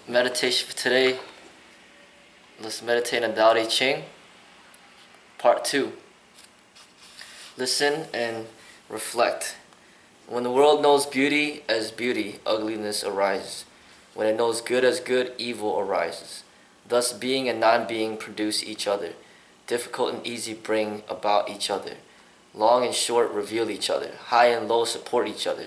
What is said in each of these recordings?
Meditation for today. Let's meditate on Tao Te Ching, part 2. Listen and reflect. When the world knows beauty as beauty, ugliness arises. When it knows good as good, evil arises. Thus being and non-being produce each other. Difficult and easy bring about each other. Long and short reveal each other. High and low support each other.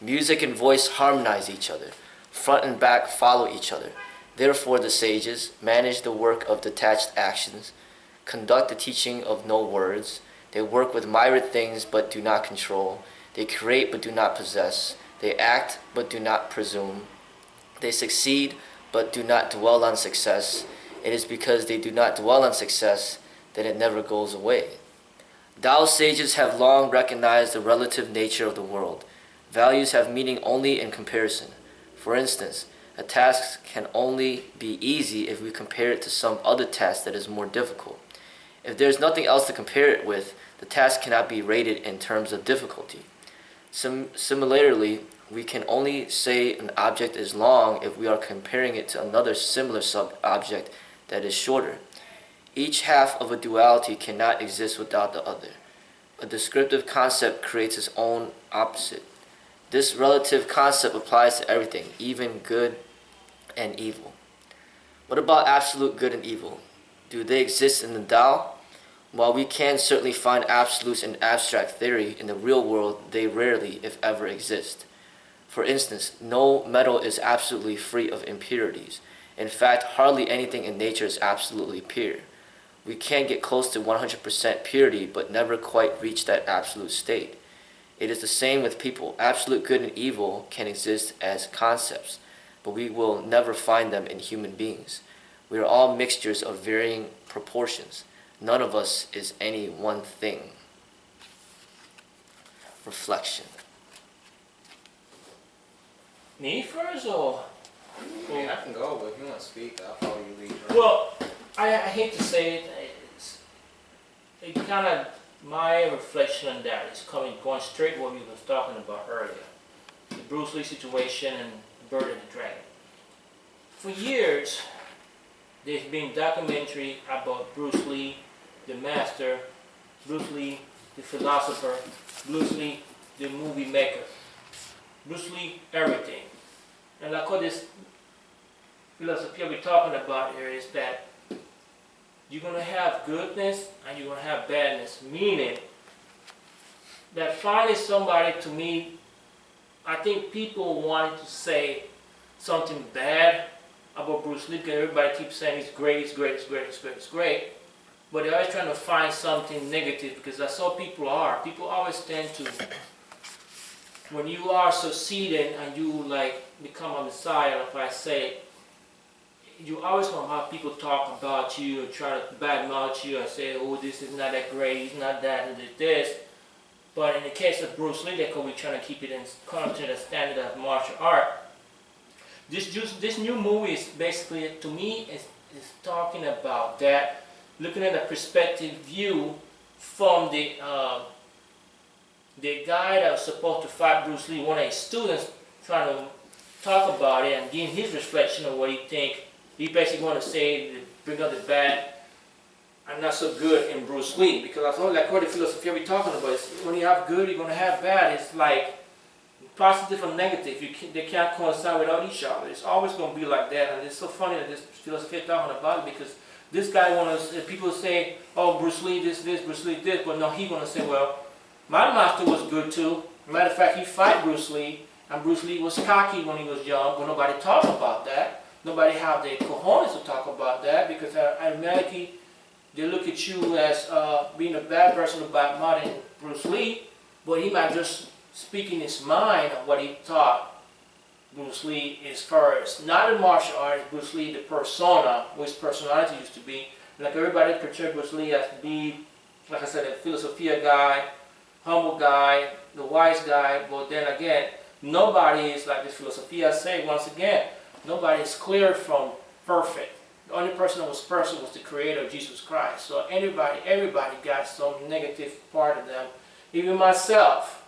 Music and voice harmonize each other. Front and back follow each other. Therefore the sages manage the work of detached actions, conduct the teaching of no words. They work with myriad things but do not control. They create but do not possess. They act but do not presume. They succeed but do not dwell on success. It is because they do not dwell on success that it never goes away. Tao sages have long recognized the relative nature of the world. Values have meaning only in comparison. For instance, a task can only be easy if we compare it to some other task that is more difficult. If there is nothing else to compare it with, the task cannot be rated in terms of difficulty. Similarly, we can only say an object is long if we are comparing it to another similar sub-object that is shorter. Each half of a duality cannot exist without the other. A descriptive concept creates its own opposite. This relative concept applies to everything, even good and evil. What about absolute good and evil? Do they exist in the Tao? While we can certainly find absolutes in abstract theory, in the real world they rarely, if ever, exist. For instance, no metal is absolutely free of impurities. In fact, hardly anything in nature is absolutely pure. We can get close to 100% purity, but never quite reach that absolute state. It is the same with people. Absolute good and evil can exist as concepts, but we will never find them in human beings. We are all mixtures of varying proportions. None of us is any one thing. Reflection. Me first, or? I mean, I can go, but if you want to speak, I'll follow you lead. Well, I hate to say it. It kind of, my reflection on that is going straight what we were talking about earlier. The Bruce Lee situation and the Bird and the Dragon. For years, there's been documentary about Bruce Lee, the master, Bruce Lee, the philosopher, Bruce Lee, the movie maker, Bruce Lee, everything. And like what this philosophy we're talking about here is that you're going to have goodness and you're going to have badness, meaning that finally somebody, to me, I think people wanted to say something bad about Bruce Lee because everybody keeps saying he's great, he's great, he's great, he's great, he's great. But they're always trying to find something negative because that's how people are. People always tend to, when you are succeeding and you like become a messiah, if I say, you always want to have people talk about you and try to badmouth you and say, oh, this is not that great, he's not that, and this. But in the case of Bruce Lee, we're trying to keep it in according to the standard of martial art. This new movie is basically, to me, is talking about that, looking at a perspective view from the guy that was supposed to fight Bruce Lee, one of his students, trying to talk about it and give his reflection of what he thinks. He basically want to say, bring up the bad and not so good in Bruce Lee. Because I thought, like what the philosophy we're talking about is when you have good, you're going to have bad. It's like positive and negative. They can't coincide without each other. It's always going to be like that. And it's so funny that this philosophy is talking about it because this guy wants to, people say, oh, Bruce Lee this, Bruce Lee this. But no, he's going to say, well, my master was good too. Matter of fact, he fought Bruce Lee. And Bruce Lee was cocky when he was young. But nobody talked about that. Nobody have the cojones to talk about that because automatically they look at you as being a bad person about Martin Bruce Lee, but he might just speak in his mind of what he thought Bruce Lee is first. Not the martial artist, Bruce Lee, the persona, what his personality used to be. Like everybody portrayed Bruce Lee as to be, like I said, a philosophia guy, humble guy, the wise guy, but then again, nobody is like this philosophia. I say once again, nobody is clear from perfect. The only person that was perfect was the creator, Jesus Christ. So everybody got some negative part of them. Even myself.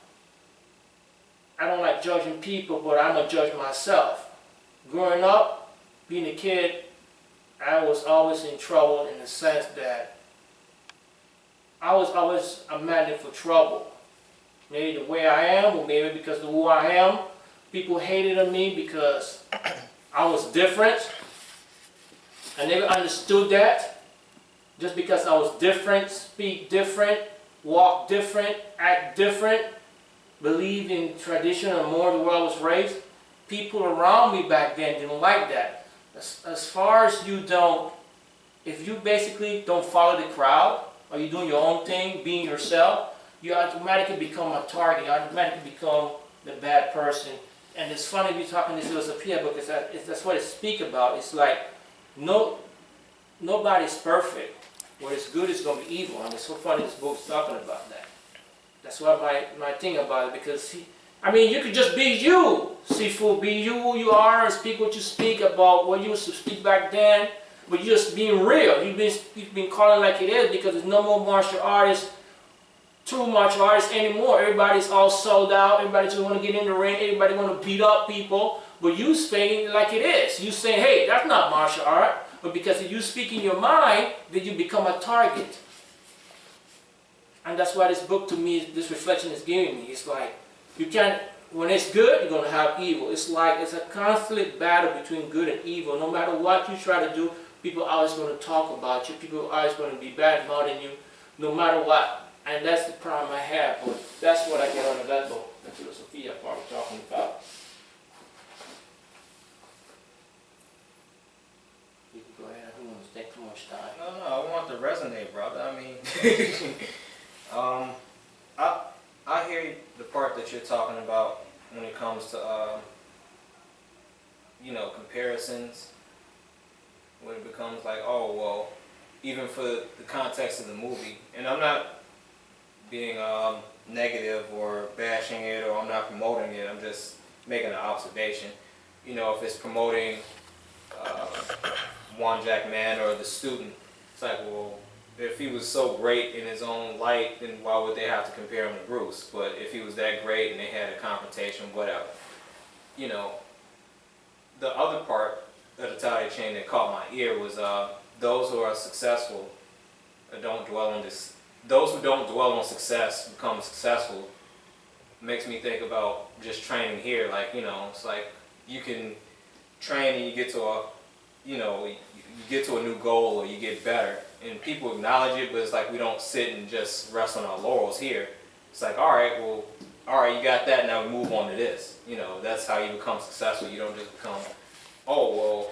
I don't like judging people, but I'm going to judge myself. Growing up, being a kid, I was always in trouble in the sense that I was always a magnet for trouble. Maybe the way I am, or maybe because of who I am. People hated on me because I was different. I never understood that. Just because I was different, speak different, walk different, act different, believe in tradition and more the way I was raised, people around me back then didn't like that. As far as you don't, if you basically don't follow the crowd, or you're doing your own thing, being yourself, you automatically become a target, you automatically become the bad person. And it's funny if you're talking this philosophia book, that's what it speaks about. It's like, nobody's perfect. What is good is going to be evil. And it's so funny this book's talking about that. That's what my thing about it, because I mean, you could just be you, Sifu, be you who you are, and speak what you speak about what you used to speak back then, but you're just being real. You've been calling like it is, because there's no more martial artists, true martial artists anymore. Everybody's all sold out. Everybody just want to get in the ring. Everybody want to beat up people. But you saying it like it is. You saying, hey, that's not martial art. But because if you speak in your mind, then you become a target. And that's why this book to me, this reflection is giving me. It's like, you can't, when it's good, you're going to have evil. It's like, it's a constant battle between good and evil. No matter what you try to do, people are always going to talk about you. People are always going to be bad-mouthing you, no matter what. And that's the problem I have. But that's what I get out of that book, the philosophia part we're talking about. You can go ahead. Who wants to take too much time? No, I want to resonate, brother. I mean, I hear the part that you're talking about when it comes to, you know, comparisons. When it becomes like, oh, well, even for the context of the movie, and I'm not being negative or bashing it, or I'm not promoting it, I'm just making an observation. You know, if it's promoting One Jack Man or the student, it's like, well, if he was so great in his own light, then why would they have to compare him to Bruce? But if he was that great and they had a confrontation, whatever. You know, the other part of the Tao Te Ching that caught my ear was those who are successful don't dwell on this. Those who don't dwell on success become successful. Makes me think about just training here. Like, you know, it's like you can train and you get to a, you know, you get to a new goal or you get better. And people acknowledge it, but it's like we don't sit and just rest on our laurels here. It's like, all right, well, all right, you got that, now we move on to this. You know, that's how you become successful. You don't just become, oh, well,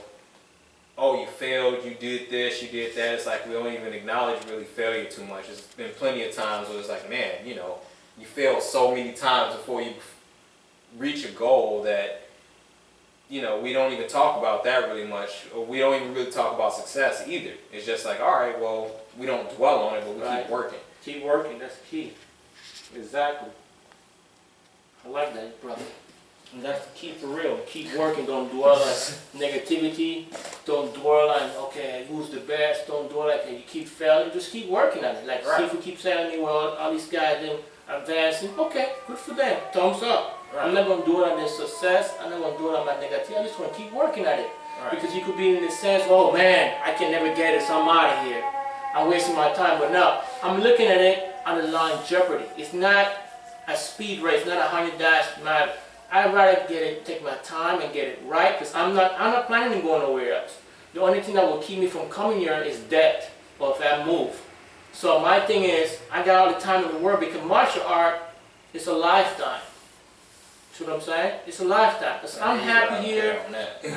oh, you failed, you did this, you did that. It's like we don't even acknowledge really failure too much. There's been plenty of times where it's like, man, you know, you fail so many times before you reach a goal that, you know, we don't even talk about that really much, or we don't even really talk about success either. It's just like, all right, well, we don't dwell on it, but we keep working. Keep working, that's key. Exactly. I like that, brother. And that's the key for real. Keep working, don't dwell on negativity, don't dwell on, okay, who's the best, don't dwell on, okay, you keep failing, just keep working on it. Like, right. Sifu keeps telling me, well, all these guys, them advancing, okay, good for them, thumbs up. Right. I'm not going to do it on their success, I'm not going to do it on my negativity, I just want to keep working at it. Right. Because you could be in the sense, oh man, I can never get it, so I'm out of here. I'm wasting my time, but now, I'm looking at it on the line jeopardy. It's not a speed race, not a 100-dash mile. I'd rather get it, take my time and get it right, because I'm not planning on going nowhere else. The only thing that will keep me from coming here is death, or if I move. So my thing is, I got all the time in the world, because martial art is a lifetime. See what I'm saying? It's a lifetime. Because I'm happy here,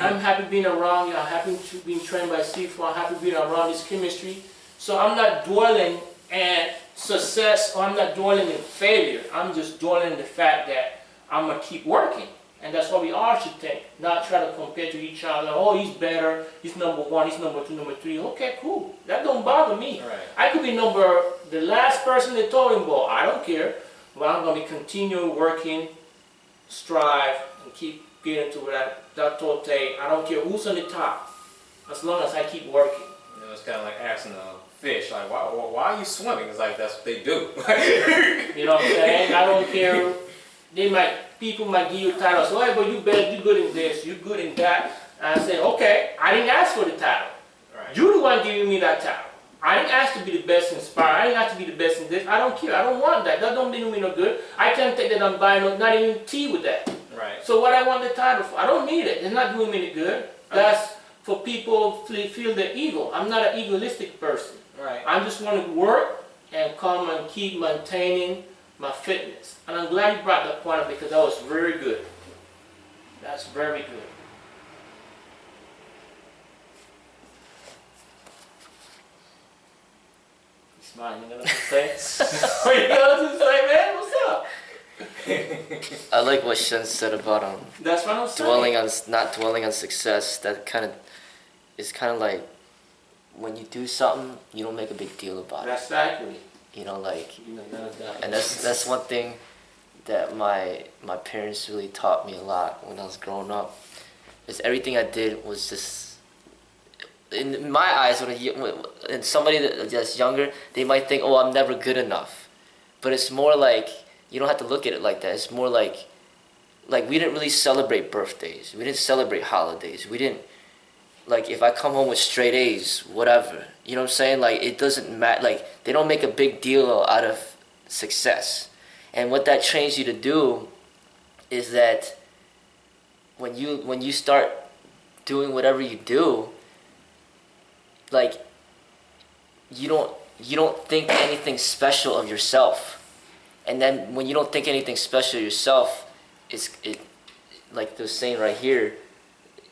I'm happy being around you, I'm happy being trained by Sifu, I'm happy being around this chemistry. So I'm not dwelling in success, or I'm not dwelling in failure. I'm just dwelling in the fact that I'm going to keep working. And that's what we all should think. Not try to compare to each other. Oh, he's better. He's number one. He's number two, number three. Okay, cool. That don't bother me. Right. I could be the last person they told him, well, I don't care. But I'm going to continue working, strive, and keep getting to that tote. I don't care who's on the top. As long as I keep working. You know, it's kind of like asking a fish, like, why are you swimming? It's like, that's what they do. You know what I'm saying? I don't care. People might give you titles, so, hey, but you better, you're good in this, you're good in that. And I say, okay, I didn't ask for the title. Right. You the one giving me that title. I didn't ask to be the best inspired. I didn't ask to be the best in this. I don't care. I don't want that. That don't mean me no good. I can't take that I'm buying not even tea with that. Right. So what I want the title for? I don't need it. It's not doing me any good. That's for people to feel their ego. I'm not an egoistic person. Right. I just want to work and come and keep maintaining my fitness. And I'm glad you brought that point up because that was very good. That's very good. He's smiling. You know what to say? What you got to say, man? What's up? I like what Shen said about That's what I'm saying. not dwelling on success. That kind of is kind of like when you do something, you don't make a big deal about it. Exactly. You know, like, You know, that. and that's one thing that my parents really taught me a lot when I was growing up. Is everything I did was just, in my eyes, and somebody that's younger, they might think, oh, I'm never good enough. But it's more like, you don't have to look at it like that. It's more like we didn't really celebrate birthdays. We didn't celebrate holidays. We didn't, like, if I come home with straight A's, whatever. You know what I'm saying? Like, it doesn't matter. Like, they don't make a big deal out of success. And what that trains you to do is that when you start doing whatever you do, like, you don't think anything special of yourself. And then when you don't think anything special of yourself, it like they're saying right here,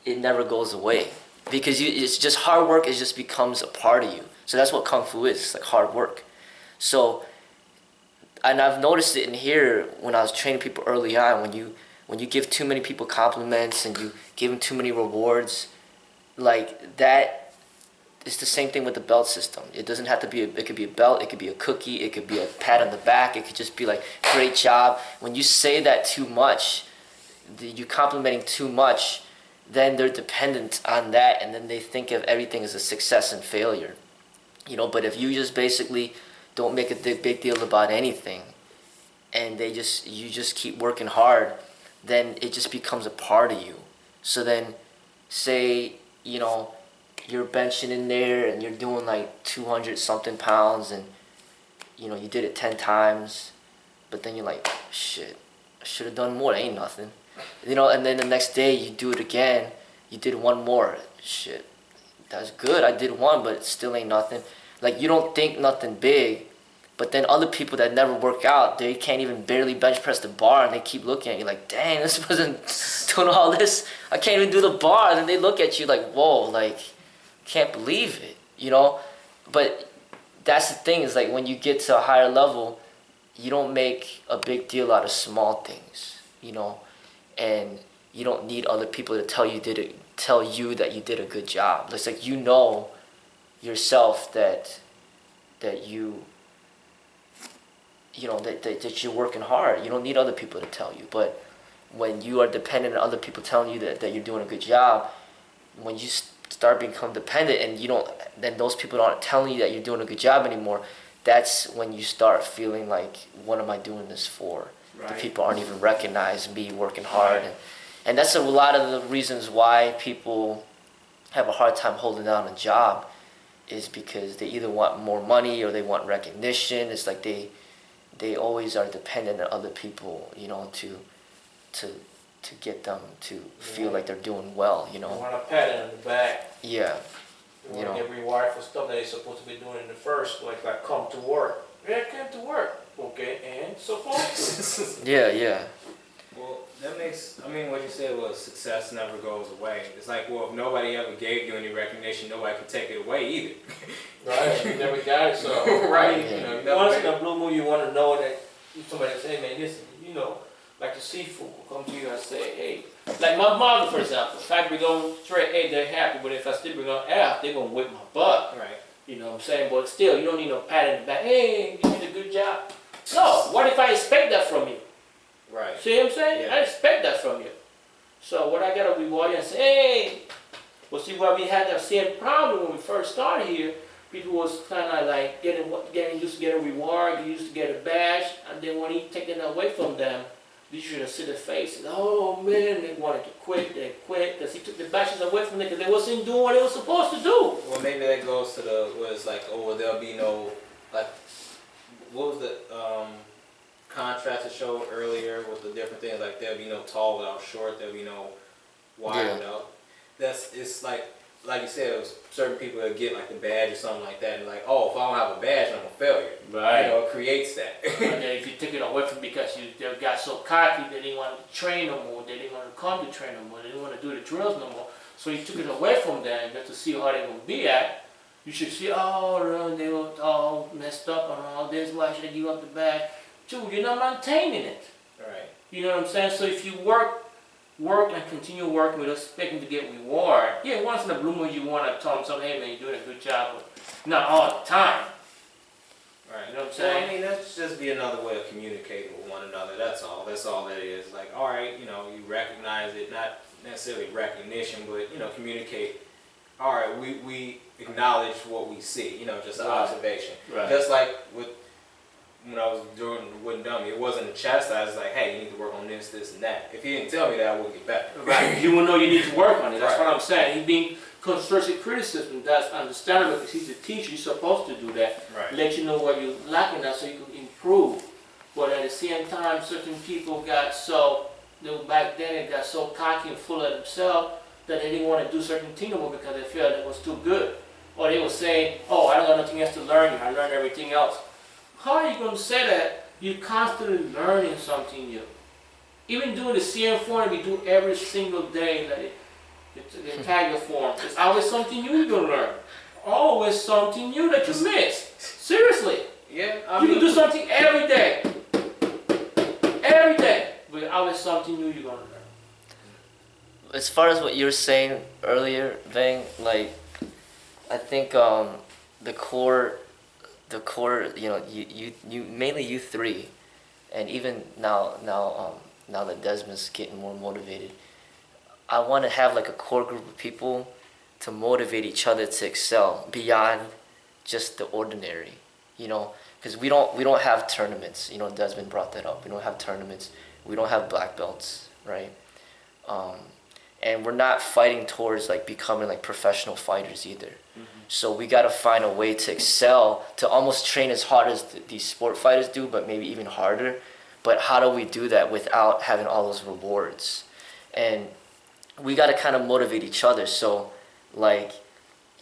it never goes away. Because it's just hard work, it just becomes a part of you. So that's what Kung Fu is, it's like hard work. So, and I've noticed it in here when I was training people early on, when you give too many people compliments and you give them too many rewards, like that, it's the same thing with the belt system. It doesn't have to be, it could be a belt, it could be a cookie, it could be a pat on the back, it could just be like, great job. When you say that too much, you're complimenting too much, then they're dependent on that, and then they think of everything as a success and failure. You know, but if you just basically don't make a big deal about anything, and you just keep working hard, then it just becomes a part of you. So then, say, you know, you're benching in there and you're doing like 200 something pounds, and you know, you did it 10 times, but then you're like, shit, I should have done more, it ain't nothing. You know, and then the next day you do it again, you did one more, shit, that's good, I did one, but it still ain't nothing. Like, you don't think nothing big, but then other people that never work out, they can't even barely bench press the bar, and they keep looking at you like, dang, this wasn't doing all this, I can't even do the bar, and then they look at you like, whoa, like, can't believe it, you know? But that's the thing, is like when you get to a higher level, you don't make a big deal out of small things, you know? And you don't need other people to tell you that you did a good job. It's like, you know yourself that you know that you're working hard. You don't need other people to tell you. But when you are dependent on other people telling you that you're doing a good job, when you start become dependent and you don't, then those people aren't telling you that you're doing a good job anymore, that's when you start feeling like, what am I doing this for? Right. The people aren't even recognizing me working hard. And that's a lot of the reasons why people have a hard time holding down a job, is because they either want more money or they want recognition. It's like they always are dependent on other people, you know, to get them to feel like they're doing well, you know. I want a pat on the back. Yeah. You want to get rewarded for stuff that they're supposed to be doing in the first, like come to work. Yeah, I came to work. Okay, and supposed to. Yeah. Well, that makes, I mean, what you said was success never goes away. It's like, well, if nobody ever gave you any recognition, nobody could take it away either. Right, you never got it, so. Right. You know, once in a blue moon, you want to know that somebody say, man, listen, you know, like the seafood will come to you and say, hey, like my mother, for example, if I bring on straight A, they're happy, but if I still bring on F, they're going to whip my butt. Right. You know what I'm saying? But still, you don't need no pat in the back. Hey, you did a good job. No, what if I expect that from you? Right. See what I'm saying? Yeah. I expect that from you. So what I got to reward you and say, hey, well, see, why we had that same problem when we first started here. People was kind of like getting used to get a reward, used to get a badge, and then when he taking it away from them, you should have seen their faces. Oh man, they wanted to quit. They quit because he took the badges away from them because they wasn't doing what they were supposed to do. Well, maybe that goes to the where it's like, oh, well, there'll be no like, what was the contrast it showed earlier with the different things, like there'll be no tall without short, there'll be no wide Yeah. without. It's like you said, it was certain people that get like the badge or something like that, and like, oh, if I don't have a badge, I'm a failure. Right. You know, it creates that. And then if you take it away from because they got so cocky, they didn't want to train no more, they didn't want to come to train no more, they didn't want to do the drills no more. So you took it away from them just to see how they're going to be at. You should see, oh, they were all messed up and all this, why should I give up the badge? Dude, you're not maintaining it. Right. You know what I'm saying? So if you work and continue working with us, expecting to get reward, yeah, once in a blue moon you want to tell them something, hey man, you're doing a good job, but not all the time. Right. You know what I'm Well, saying? I mean, that's just be another way of communicating with one another. That's all. That's all that is. Like, all right, you know, you recognize it, not necessarily recognition, but you know, communicate. All right, we acknowledge what we see. You know, just an Right. observation. Right. Just like with when I was doing the wooden dummy, it wasn't a chastise. It's like, hey, you need to work on this, this, and that. If he didn't tell me that, I wouldn't get better. Right. You will know you need to work on it. That's Right. what I'm saying. He's being constructive criticism. That's understandable because he's a teacher. He's supposed to do that. Right. Let you know what you're lacking at so you can improve. But at the same time, certain people got so, back then they got so cocky and full of themselves that they didn't want to do certain things anymore because they felt it was too good. Or they would say, oh, I don't got nothing else to learn. I learned everything else. How are you going to say that? You're constantly learning something new. Even doing the CM form we do every single day, like the Tiger form, it's always something new you're going to learn. Always something new that you miss. Seriously. Yeah, You can do something every day. Every day. But always something new you're going to learn. As far as what you were saying earlier, Vang, like, I think the core, you know, you mainly you three, and even now that Desmond's getting more motivated, I want to have like a core group of people to motivate each other to excel beyond just the ordinary, you know, because we don't have tournaments. You know, Desmond brought that up. We don't have tournaments. We don't have black belts, right? And we're not fighting towards like becoming like professional fighters either. So we got to find a way to excel, to almost train as hard as these sport fighters do, but maybe even harder. But how do we do that without having all those rewards? And we got to kind of motivate each other. So, like,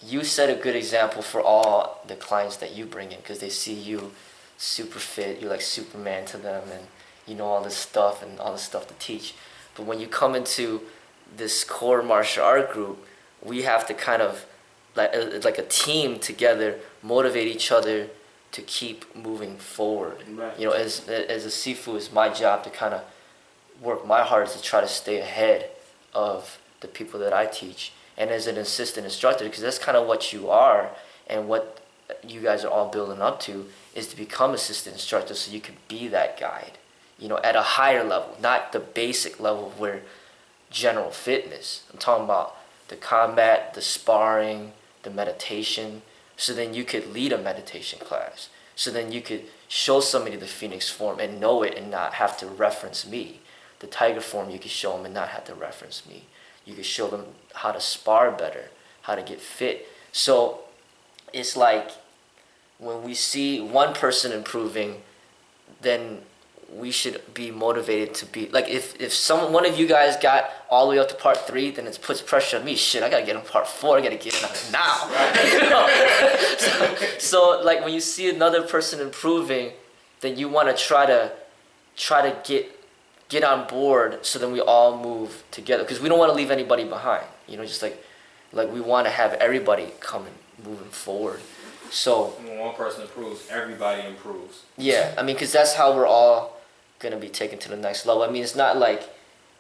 you set a good example for all the clients that you bring in because they see you super fit. You're like Superman to them, and you know all this stuff and all this stuff to teach. But when you come into this core martial art group, we have to kind of like a team together, motivate each other to keep moving forward. Right. You know, as a Sifu, it's my job to kind of work my hardest to try to stay ahead of the people that I teach. And as an assistant instructor, because that's kind of what you are, and what you guys are all building up to, is to become assistant instructor so you can be that guide, you know, at a higher level, not the basic level where general fitness. I'm talking about the combat, the sparring, the meditation. So then you could lead a meditation class. So then you could show somebody the Phoenix form and know it and not have to reference me. The Tiger form, you could show them and not have to reference me. You could show them how to spar better, how to get fit. So it's like when we see one person improving, then we should be motivated to be like, if one of you guys got all the way up to part 3, then it puts pressure on me. Shit, I gotta get on part 4. I gotta get it now. You know? so like when you see another person improving, then you want to try to get on board, so then we all move together, because we don't want to leave anybody behind. You know, just like we want to have everybody coming, moving forward. So when one person improves, everybody improves. yeah, I mean, because that's how we're all gonna be taken to the next level. I mean, it's not like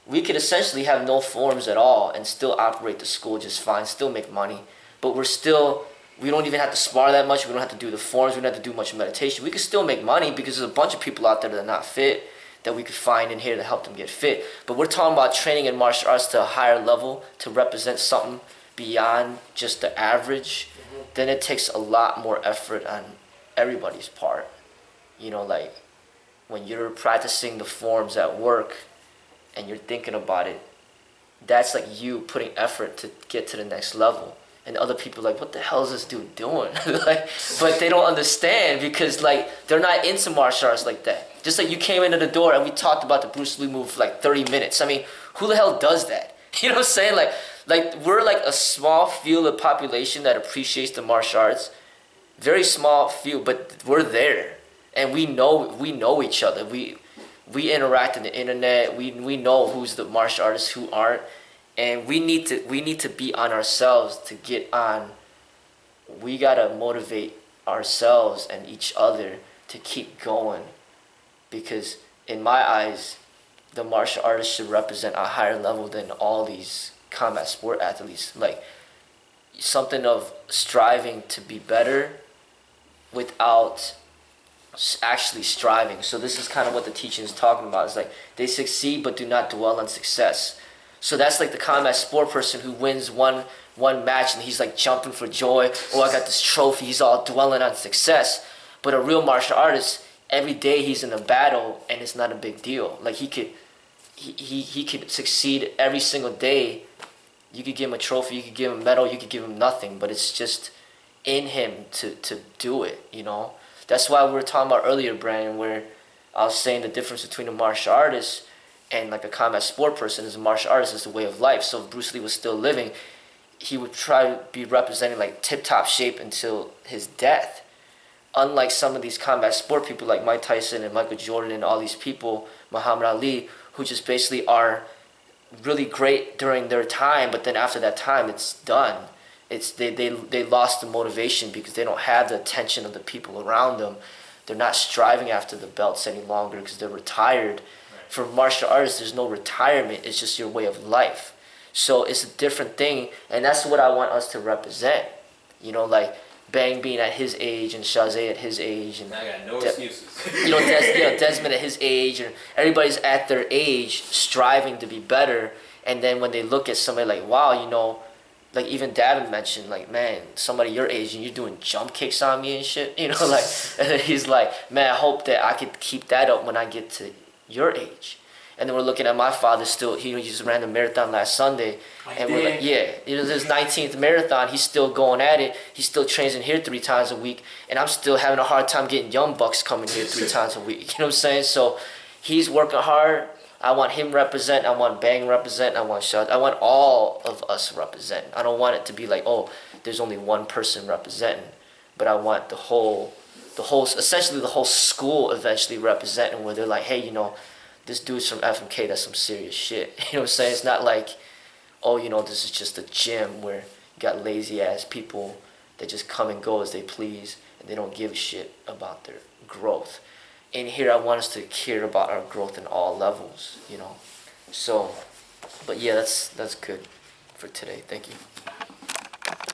we could essentially have no forms at all and still operate the school just fine, still make money, but we don't even have to spar that much. We don't have to do the forms. We don't have to do much meditation. We could still make money because there's a bunch of people out there that are not fit that we could find in here to help them get fit. But we're talking about training in martial arts to a higher level to represent something beyond just the average. Then it takes a lot more effort on everybody's part. You know, like when you're practicing the forms at work and you're thinking about it, that's like you putting effort to get to the next level. And other people are like, what the hell is this dude doing? Like, but they don't understand because like they're not into martial arts like that. Just like you came into the door and we talked about the Bruce Lee move for like 30 minutes. I mean, who the hell does that? You know what I'm saying? Like we're like a small field of population that appreciates the martial arts. Very small field, but we're there. And we know each other. We interact on the internet. We know who's the martial artists, who aren't. And we need to be on ourselves to get on. We gotta motivate ourselves and each other to keep going, because in my eyes, the martial artists should represent a higher level than all these combat sport athletes. Like something of striving to be better without actually striving. So this is kind of what the teaching is talking about. It's like they succeed but do not dwell on success. So that's like the combat sport person who wins one match and he's like jumping for joy. Oh, I got this trophy. He's all dwelling on success. But a real martial artist, every day he's in a battle and it's not a big deal. Like he could succeed every single day. You could give him a trophy, you could give him a medal, you could give him nothing, but it's just in him to do it, you know? That's why we were talking about earlier, Brandon, where I was saying the difference between a martial artist and like a combat sport person is a martial artist is the way of life. So if Bruce Lee was still living, he would try to be representing like tip-top shape until his death. Unlike some of these combat sport people like Mike Tyson and Michael Jordan and all these people, Muhammad Ali, who just basically are really great during their time, but then after that time, it's done. It's they lost the motivation because they don't have the attention of the people around them. They're not striving after the belts any longer because they're retired. For martial artists, there's no retirement. It's just your way of life. So it's a different thing, and that's what I want us to represent. You know, like Bang being at his age and Shazay at his age, and I got no excuses. Desmond at his age, and everybody's at their age striving to be better. And then when they look at somebody like, wow, you know, like even Davin mentioned, like, man, somebody your age and you're doing jump kicks on me and shit, you know, like, and he's like, man, I hope that I could keep that up when I get to your age. And then we're looking at my father still, he just ran the marathon last Sunday. And we're like, yeah, it was his 19th marathon. He's still going at it. He still trains in here 3 times a week. And I'm still having a hard time getting young bucks coming here 3 times a week. You know what I'm saying? So he's working hard. I want him represent. I want Bang represent. I want Shad. I want all of us represent. I don't want it to be like, oh, there's only one person representing. But I want essentially the whole school eventually representing, where they're like, hey, you know, this dude's from FMK, that's some serious shit. You know what I'm saying? It's not like, oh, you know, this is just a gym where you got lazy ass people that just come and go as they please and they don't give a shit about their growth. In here, I want us to care about our growth in all levels, you know. So, but yeah, that's good for today. Thank you.